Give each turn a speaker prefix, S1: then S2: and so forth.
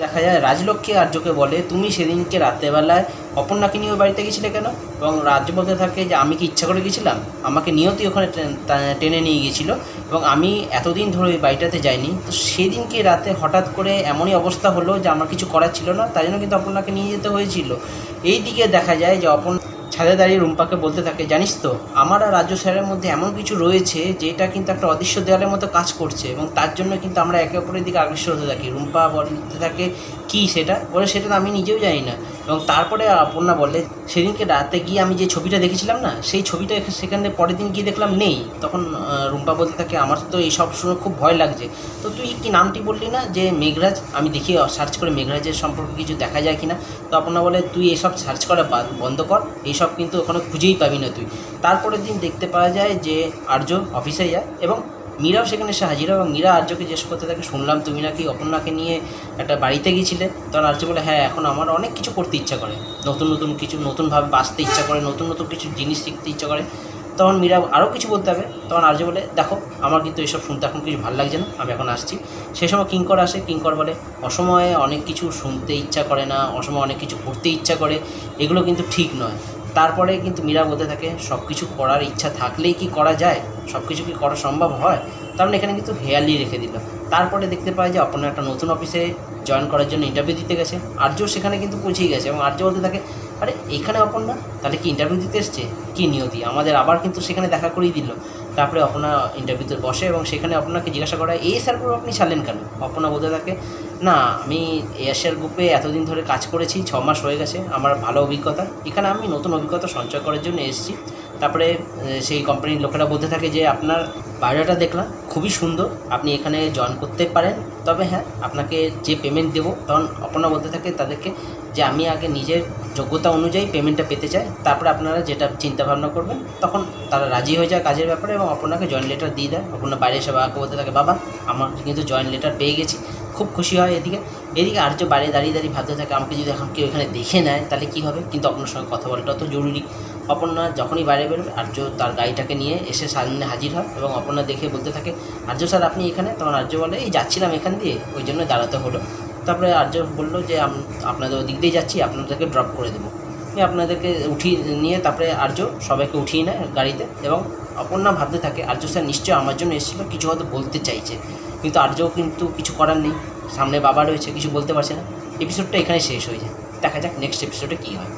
S1: দেখা যায় রাজলক্ষ্মী আর্যকে বলে, তুমি সেদিনকে রাত্রেবেলায় অপর্ণাকে নিয়ে ওই বাড়িতে গেছিলে কেন? এবং রাজ্য বলতে থাকে যে আমি কি ইচ্ছা করে গেছিলাম? আমাকে নিয়তি ওখানে টেনে নিয়ে গিয়েছিল এবং আমি এতদিন ধরে ওই বাড়িটাতে যাইনি। তো সেদিনকে রাতে হঠাৎ করে এমনই অবস্থা হলো যে আমার কিছু করার ছিল না, তাই জন্য কিন্তু অপর্ণাকে নিয়ে যেতে হয়েছিল। এই দিকে দেখা যায় যে ছাদে দাঁড়িয়ে রুম্পাকে বলতে থাকে, জানিস তো আমার আর রাজু স্যারের মধ্যে এমন কিছু রয়েছে যেটা কিন্তু একটা অদৃশ্য দেওয়ালের মতো কাজ করছে এবং তার জন্য কিন্তু আমরা একে অপরের দিকে আকৃষ্ট হতে থাকি। রুম্পা বলতে থাকে, কি সেটা? বলে, সেটা তো আমি নিজেও জানি না। এবং তারপরে অপর্ণা বলে, সেদিনকে রাতে গিয়ে আমি যে ছবিটা দেখেছিলাম না, সেই ছবিটা সেখানে পরের দিন গিয়ে দেখলাম নেই। তখন রুম্পা বলতে থাকে, আমার তো এইসব শুনে খুব ভয় লাগছে। তো তুই কি নামটি বললি না যে মেঘরাজ? আমি দেখি সার্চ করে মেঘরাজের সম্পর্কে কিছু দেখা যায় কিনা। তো অপর্ণা বলে, তুই এসব সার্চ করা বন্ধ কর, এইসব কিন্তু ওখানে খুঁজেই পাবি না তুই। তারপরের দিন দেখতে পাওয়া যায় যে আর্য অফিসে যায় এবং মীরাও সেখানে এসে হাজির হয় এবং মীরা আর্যকে জিজ্ঞেস করতে থাকে, শুনলাম তুমি নাকি অপর্ণাকে নিয়ে একটা বাড়িতে গিয়েছিলে। তখন আর্য বলে, হ্যাঁ, এখন আমার অনেক কিছু করতে ইচ্ছা করে, নতুন নতুন কিছু, নতুনভাবে বাঁচতে ইচ্ছা করে, নতুন নতুন কিছু জিনিস শিখতে ইচ্ছা করে। তখন মীরা আরও কিছু বলতে হবে। তখন আর্য বলে, দেখো আমার কিন্তু এসব শুনতে এখন কিছু ভালো লাগছে না, আমি এখন আসছি। সেই সময় কিঙ্কর আসে। কিঙ্কর বলে, অসময়ে অনেক কিছু শুনতে ইচ্ছা করে না, অসময়ে অনেক কিছু করতে ইচ্ছা করে, এগুলো কিন্তু ঠিক নয়। তারপরে কিন্তু মীরা বলতে থাকে, সব কিছু করার ইচ্ছা থাকলেই কি করা যায়? সব কিছু কি করা সম্ভব হয়? তার মানে এখানে কিন্তু হেয়ালি রেখে দিল। তারপরে দেখতে পাই যে অপর্ণা একটা নতুন অফিসে জয়েন করার জন্য ইন্টারভিউ দিতে গেছে। আর্য সেখানে কিন্তু পৌঁছেই গেছে এবং আর্য বলতে থাকে, আরে এখানে অপর্ণা তাহলে কি ইন্টারভিউ দিতে এসছে? কী নিয়তি, আমাদের আবার কিন্তু সেখানে দেখা করেই দিল। তারপরে অপর্ণা ইন্টারভিউতে বসে এবং সেখানে অপর্ণাকে জিজ্ঞাসা করা, এএসআর গ্রুপ আপনি ছাড়লেন কেন? অপর্ণা বলতে থাকে, না, আমি এএসআর গ্রুপে এতদিন ধরে কাজ করেছি, 6 মাস হয়ে গেছে, আমার ভালো অভিজ্ঞতা, এখানে আমি নতুন অভিজ্ঞতা সঞ্চয় করার জন্য এসেছি। তারপরে সেই কোম্পানির লোকেরা বলতে থাকে যে আপনার বায়োডাটা দেখলাম, খুবই সুন্দর, আপনি এখানে জয়েন করতে পারেন, তবে হ্যাঁ, আপনাকে যে পেমেন্ট দেবো। তখন অপর্ণা বলতে থাকে তাদেরকে যে আমি আগে নিজের যোগ্যতা অনুযায়ী পেমেন্টটা পেতে চাই, তারপরে আপনারা যেটা চিন্তাভাবনা করবেন। তখন তারা রাজি হয়ে যায় কাজের ব্যাপারে এবং অপর্ণাকে জয়েন লেটার দিয়ে দেয়। অপর্ণা বাইরে এসে বাবাকে বলতে থাকে, বাবা আমার কিন্তু জয়েন লেটার পেয়ে গেছি, খুব খুশি হয়। এদিকে আর্য বাইরে দাঁড়িয়ে ভাবতে থাকে, আমাকে যদি এখন কেউ এখানে দেখে নেয় তাহলে কী হবে, কিন্তু অপর্ণার সঙ্গে কথা বলাটা তো জরুরি। অপর্ণা যখনই বাইরে বেরোবে, আর্য তার গাড়িটাকে নিয়ে এসে সামনে হাজির হয় এবং অপর্ণা দেখে বলতে থাকে, আর্য স্যার আপনি এখানে? তখন আর্য বলে, এই যাচ্ছিলাম এখান দিয়ে, ওই জন্য দাঁড়াতে হলো। তারপরে আর্য বললো যে আপনাদের ওদিক দিয়ে যাচ্ছি, আপনাদেরকে ড্রপ করে দেবো। আপনাদেরকে উঠিয়ে নিয়ে তারপরে আর্য সবাইকে উঠিয়ে নেয় গাড়িতে এবং অপর্ণা ভাবতে থাকে, আর্য স্যার নিশ্চয়ই আমার জন্য এসেছিলো, কিছু হয়তো বলতে চাইছে, কিন্তু আর্যও কিন্তু কিছু করার নেই, সামনে বাবা রয়েছে, কিছু বলতে পারছে না। এপিসোডটা এখানে শেষ হয়ে যায়। দেখা যাক নেক্সট এপিসোডে কী হয়।